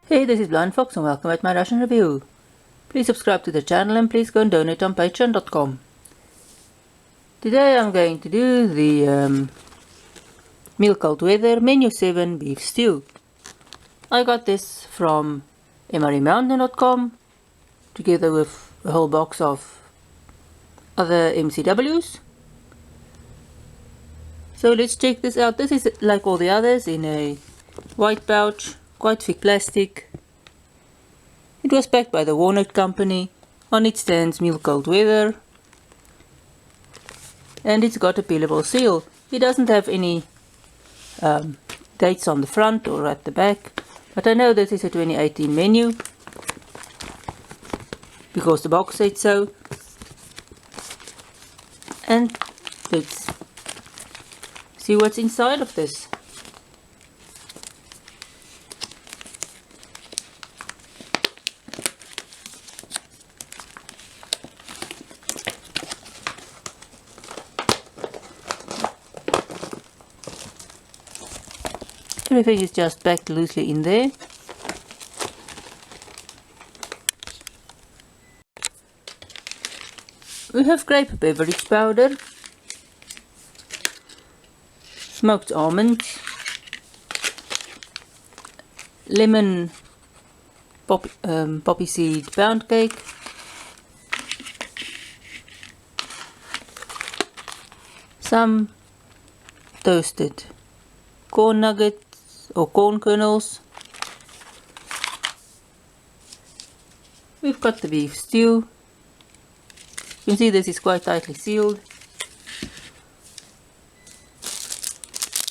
Hey, this is Blind Fox and welcome at my Ration review. Please subscribe to the channel and please go and donate on patreon.com. Today I'm going to do the Meal Cold Weather Menu 7 Beef Stew. I got this from MREmountain.com together with a whole box of other MCWs. So let's check this out. This is like all the others in a white pouch. Quite thick plastic. It was packed by the Walnut Company. On it stands Meal Cold Weather. And it's got a peelable seal. It doesn't have any dates on the front or at the back. But I know this is a 2018 menu, because the box said so. And let's see what's inside of this. Everything is just packed loosely in there. We have grape beverage powder, smoked almonds, lemon poppy seed pound cake, some toasted corn nuggets or corn kernels. We've got the beef stew. You can see this is quite tightly sealed.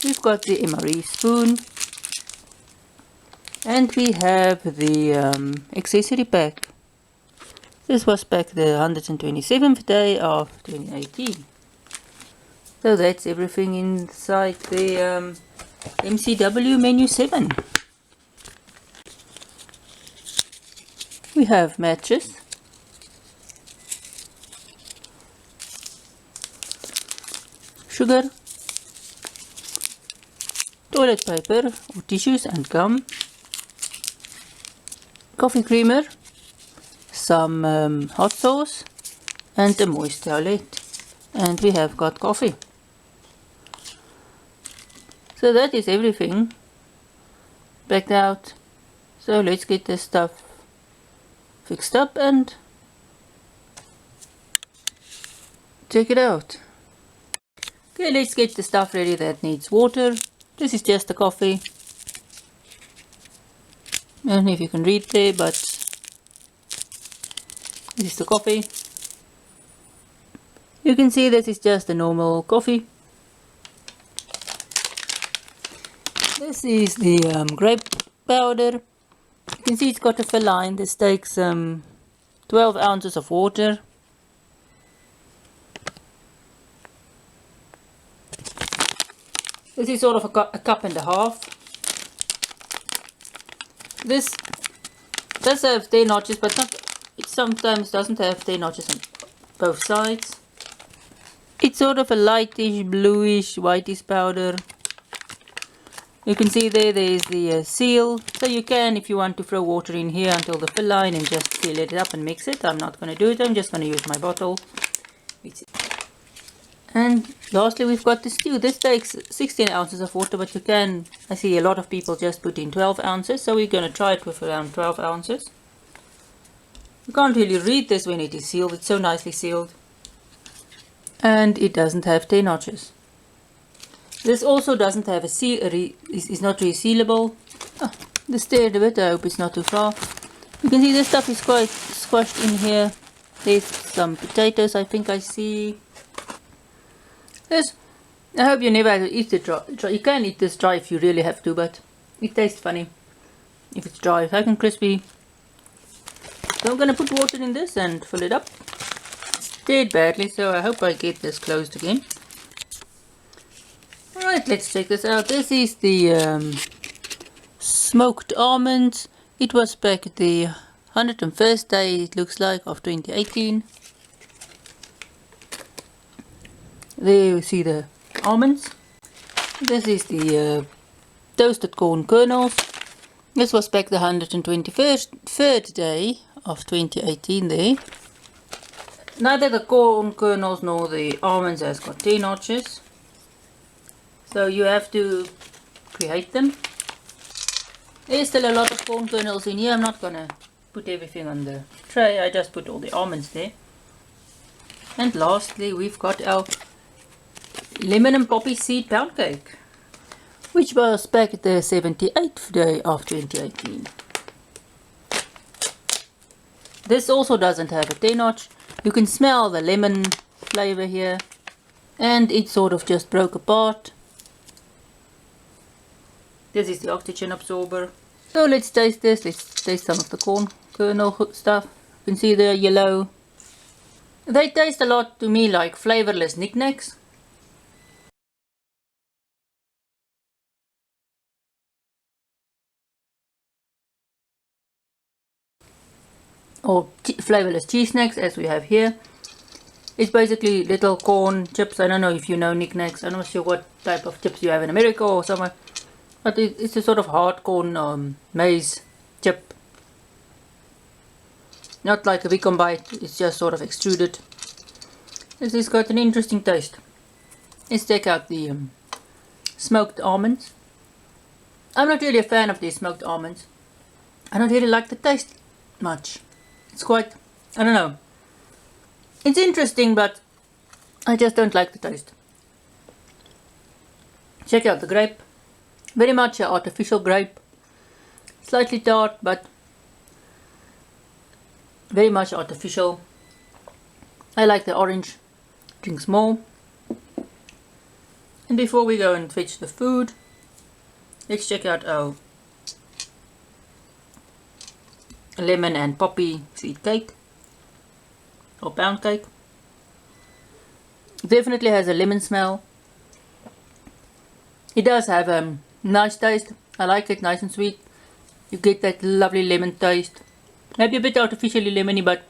We've got the MRE spoon. And we have the accessory pack. This was packed the 127th day of 2018. So that's everything inside the MCW Menu 7. We have matches, sugar, toilet paper or tissues and gum, coffee creamer, some hot sauce and a moist towelette. And we have got coffee. So that is everything packed out. So let's get this stuff fixed up and check it out. Okay, let's get the stuff ready that needs water. This is just the coffee. I don't know if you can read there, but this is the coffee. You can see this is just a normal coffee. This is the grape powder. You can see it's got a fill line. This takes 12 ounces of water. This is sort of a cup and a half. This does have 10 notches, but it sometimes doesn't have 10 notches on both sides. It's sort of a lightish, bluish, whitish powder. You can see there is the seal. So you can, if you want to, throw water in here until the fill line and just fill it up and mix it. I'm not going to do it. I'm just going to use my bottle. And lastly, we've got the stew. This takes 16 ounces of water, but you can, I see a lot of people just put in 12 ounces. So we're going to try it with around 12 ounces. You can't really read this when it is sealed. It's so nicely sealed. And it doesn't have 10 notches. This also doesn't have a seal, is not resealable. The stair a bit, I hope it's not too far. You can see this stuff is quite squashed in here. There's some potatoes, I think I see. This, I hope you never have to eat it dry. You can eat this dry if you really have to, but it tastes funny if it's dry. Nice and crispy. So I'm going to put water in this and fill it up. It's dead badly, so I hope I get this closed again. Alright, let's check this out. This is the smoked almonds. It was packed the 101st day, it looks like, of 2018. There you see the almonds. This is the toasted corn kernels. This was back the 123rd day of 2018 there. Neither the corn kernels nor the almonds has got 10 notches. So you have to create them. There's still a lot of corn kernels in here. I'm not gonna put everything on the tray. I just put all the almonds there. And lastly, we've got our lemon and poppy seed pound cake, which was back at the 78th day of 2018. This also doesn't have a 10 notch. You can smell the lemon flavor here, and it sort of just broke apart. This is the oxygen absorber. So let's taste this. Let's taste some of the corn kernel stuff. You can see they're yellow. They taste a lot to me like flavorless knickknacks. Or flavorless cheese snacks, as we have here. It's basically little corn chips. I don't know if you know knickknacks. I'm not sure what type of chips you have in America or somewhere. But it's a sort of hard corn maize chip. Not like a Beacon Bite, it's just sort of extruded. This has got an interesting taste. Let's check out the smoked almonds. I'm not really a fan of these smoked almonds. I don't really like the taste much. It's quite, I don't know. It's interesting, but I just don't like the taste. Check out the grape. Very much an artificial grape. Slightly tart, but very much artificial. I like the orange. Drinks more. And before we go and fetch the food, let's check out our lemon and poppy seed cake or pound cake. It definitely has a lemon smell. It does have a nice taste. I like it, nice and sweet. You get that lovely lemon taste. Maybe a bit artificially lemony, but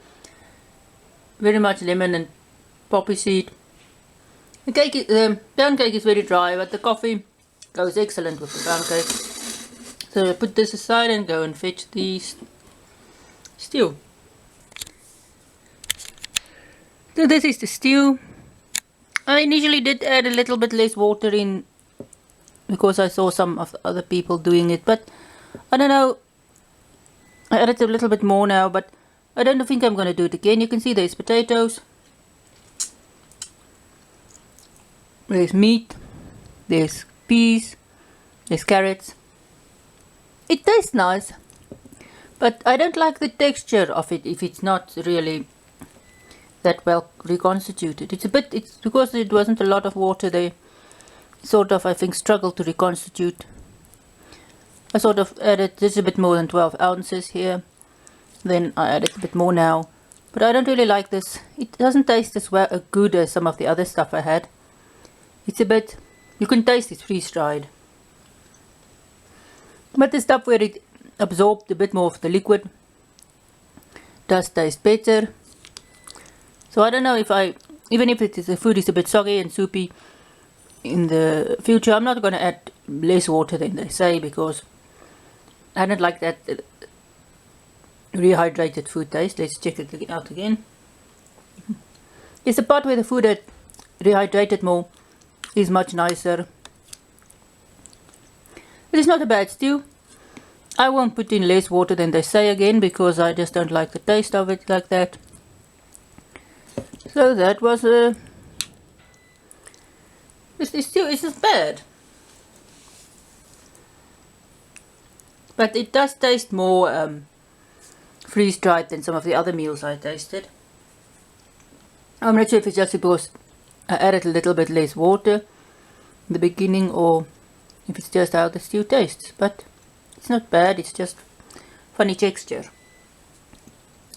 very much lemon and poppy seed. The pound cake is very dry, but the coffee goes excellent with the pound cake. So I put this aside and go and fetch the stew. So this is the stew. I initially did add a little bit less water in because I saw some of the other people doing it, but I don't know. I added a little bit more now, but I don't think I'm going to do it again. You can see there's potatoes, there's meat, there's peas, there's carrots. It tastes nice, but I don't like the texture of it if it's not really that well reconstituted. It's because it wasn't a lot of water. They sort of, I think, struggled to reconstitute. I sort of added just a bit more than 12 ounces here. Then I added a bit more now. But I don't really like this. It doesn't taste as good as some of the other stuff I had. It's a bit, you can taste it's freeze-dried. But the stuff where it absorbed a bit more of the liquid does taste better. So I don't know if even if the food is a bit soggy and soupy in the future, I'm not going to add less water than they say, because I don't like that rehydrated food taste. Let's check it out again. It's the part where the food had rehydrated more is much nicer. It is not a bad stew. I won't put in less water than they say again, because I just don't like the taste of it like that. So that was this stew isn't bad, but it does taste more freeze-dried than some of the other meals I tasted. I'm not sure if it's just because I added a little bit less water in the beginning, or if it's just how the stew tastes, but it's not bad. It's just funny texture.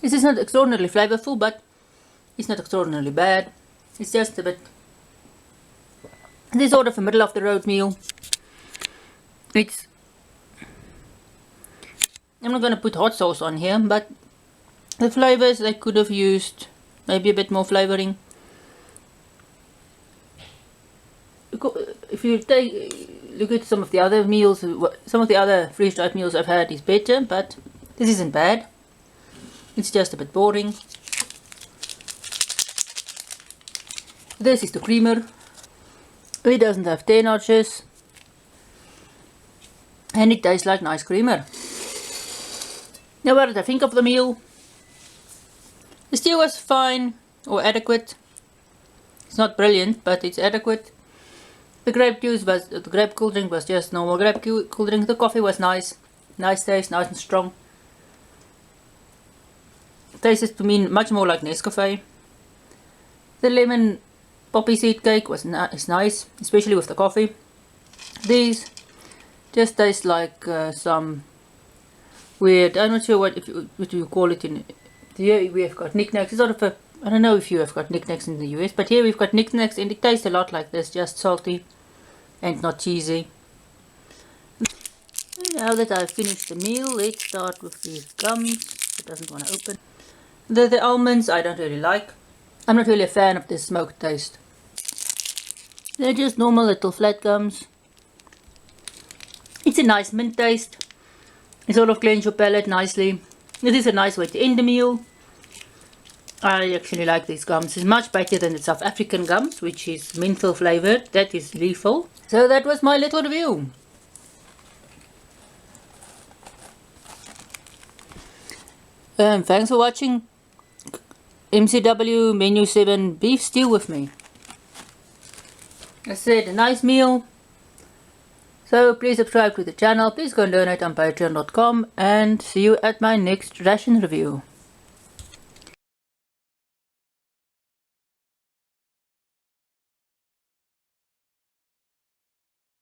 This is not extraordinarily flavorful, but it's not extraordinarily bad. It's just a bit, this is sort of a middle of the road meal. I'm not going to put hot sauce on here, but the flavors, they could have used maybe a bit more flavoring. If you look at some of the other meals. Some of the other freeze-dried meals I've had is better, but this isn't bad. It's just a bit boring. This is the creamer. It doesn't have 10 notches. And it tastes like nice creamer. Now what did I think of the meal? The stew was fine or adequate. It's not brilliant, but it's adequate. The grape cool drink was just normal grape cool drink. The coffee was nice. Nice taste, nice and strong. Tasted to me much more like Nescafe. The lemon poppy seed cake is nice, especially with the coffee. These just taste like some weird, I'm not sure what you call it in here. We have got knickknacks. It's sort of a, I don't know if you have got knickknacks in the US, but here we've got knickknacks and it tastes a lot like this, just salty and not cheesy. Now that I've finished the meal, let's start with these gums. It doesn't want to open. The almonds I don't really like. I'm not really a fan of this smoked taste. They're just normal little flat gums. It's a nice mint taste. It sort of cleans your palate nicely. It is a nice way to end the meal. I actually like these gums. It's much better than the South African gums, which is menthol flavored. That is lethal. So that was my little review. Thanks for watching MCW Menu 7 beef stew with me. I said a nice meal. So please subscribe to the channel. Please go and donate on patreon.com and see you at my next ration review.